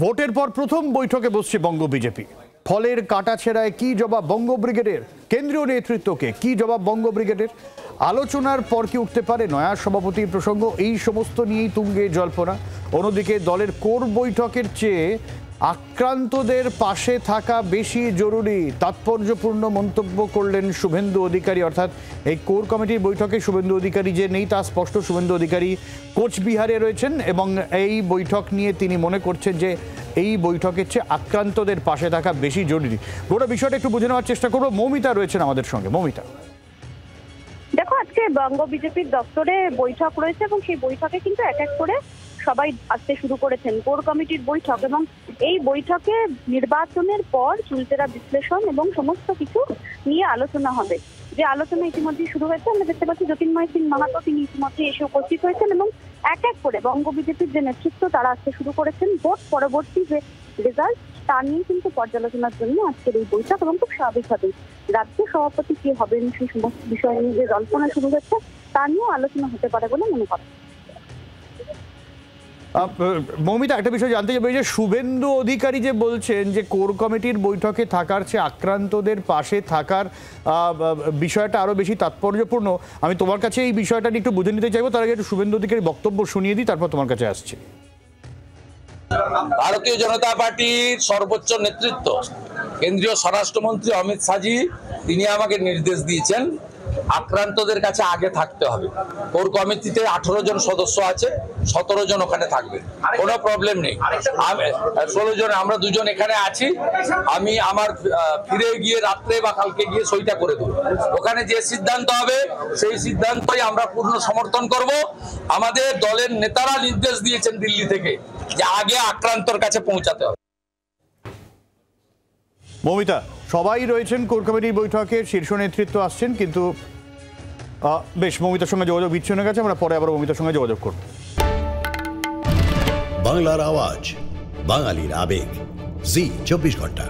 ভোটের পর প্রথম বৈঠকে বসছে বঙ্গ বিজেপি। ফলের কাটাছেঁড়ায় কি জবাব বঙ্গ ব্রিগেডের? কেন্দ্রীয় নেতৃত্বকে কি জবাব বঙ্গ ব্রিগেডের? আলোচনার পর কি উঠতে পারে নয়া সভাপতির প্রসঙ্গ? এই সমস্ত নিয়েই তুঙ্গে জল্পনা। অন্যদিকে দলের কোর বৈঠকের চেয়ে আক্রান্তদের পাশে থাকা বেশি জরুরি, তাৎপর্যপূর্ণ মন্তব্য করলেন শুভেন্দু অধিকারী। অর্থাৎ এই কোর কমিটির বৈঠকে শুভেন্দু অধিকারী যে নেই তা স্পষ্ট। শুভেন্দু অধিকারী কোচবিহারে রয়েছেন এবং এই বৈঠক নিয়ে তিনি মনে করছেন যে এই বৈঠকের চেয়ে আক্রান্তদের পাশে থাকা বেশি জরুরি। গোটা বিষয়টা একটু বুঝে নেওয়ার চেষ্টা করবো। মৌমিতা রয়েছেন আমাদের সঙ্গে। মৌমিতা, দেখো, আজকে বঙ্গ বিজেপির দপ্তরে বৈঠক রয়েছে এবং সেই বৈঠকে কিন্তু এক এক করে সবাই আসতে শুরু করেছেন। কোর কমিটির বৈঠক এবং এই বৈঠকে নির্বাচনের পর চুলচেরা বিশ্লেষণ এবং সমস্ত কিছু নিয়ে আলোচনা হবে। যে আলোচনা ইতিমধ্যে শুরু হয়েছে, আমরা দেখতে পাচ্ছি জ্যোতির্ময় সিং মাহাতো তিনি ইতিমধ্যে এসে উপস্থিত হয়েছেন এবং এক এক করে বঙ্গ বিজেপির যে নেতৃত্ব তারা আসতে শুরু করেছেন। ভোট পরবর্তী যে রেজাল্ট তা নিয়ে কিন্তু পর্যালোচনার জন্য আজকের এই বৈঠক এবং খুব স্বাভাবিকভাবেই রাজ্য সভাপতি কি হবেন সেই সমস্ত বিষয় নিয়ে যে জল্পনা শুরু হচ্ছে তা নিয়েও আলোচনা হতে পারে বলে মনে করা। মৌমিতা, একটা বিষয় জানতে চাইবে যে শুভেন্দু অধিকারী যে বলছেন যে কোর কমিটির বৈঠকে থাকার চেয়ে আক্রান্তদের পাশে থাকার বিষয়টা আরো বেশি তাৎপর্যপূর্ণ। আমি তোমার কাছে এই বিষয়টা নিয়ে একটু বুঝে নিতে চাইবো, তার আগে একটু শুভেন্দু অধিকারী বক্তব্য শুনিয়ে দিই, তারপর তোমার কাছে আসছি। ভারতীয় জনতা পার্টির সর্বোচ্চ নেতৃত্ব কেন্দ্রীয় স্বরাষ্ট্রমন্ত্রী অমিত শাহজি তিনি আমাকে নির্দেশ দিয়েছেন আক্রান্তদের কাছে আগে থাকতে হবে। কোর কমিটিতে 18 জন সদস্য আছে, 17 জন ওখানে থাকবে, কোনো প্রবলেম নেই। 16 জন, আমরা দুজন এখানে আছি। আমি আমার ফিরে গিয়ে রাত্রে বা কালকে গিয়ে সইটা করে দেবো। ওখানে যে সিদ্ধান্ত হবে সেই সিদ্ধান্তই আমরা পূর্ণ সমর্থন করব। আমাদের দলের নেতারা নির্দেশ দিয়েছেন দিল্লি থেকে যে আগে আক্রান্তর কাছে পৌঁছাতে হবে। মৌমিতা, সবাই রয়েছেন কোর কমিটির বৈঠকে, শীর্ষ নেতৃত্ব আসছেন, কিন্তু বেশ, মৌমিতার সঙ্গে যোগাযোগ বিচ্ছিন্ন হয়ে গেছে। আমরা পরে আবার মৌমিতার সঙ্গে যোগাযোগ করব। বাংলার আওয়াজ, বাঙালির আবেগ, জি 24 ঘন্টা।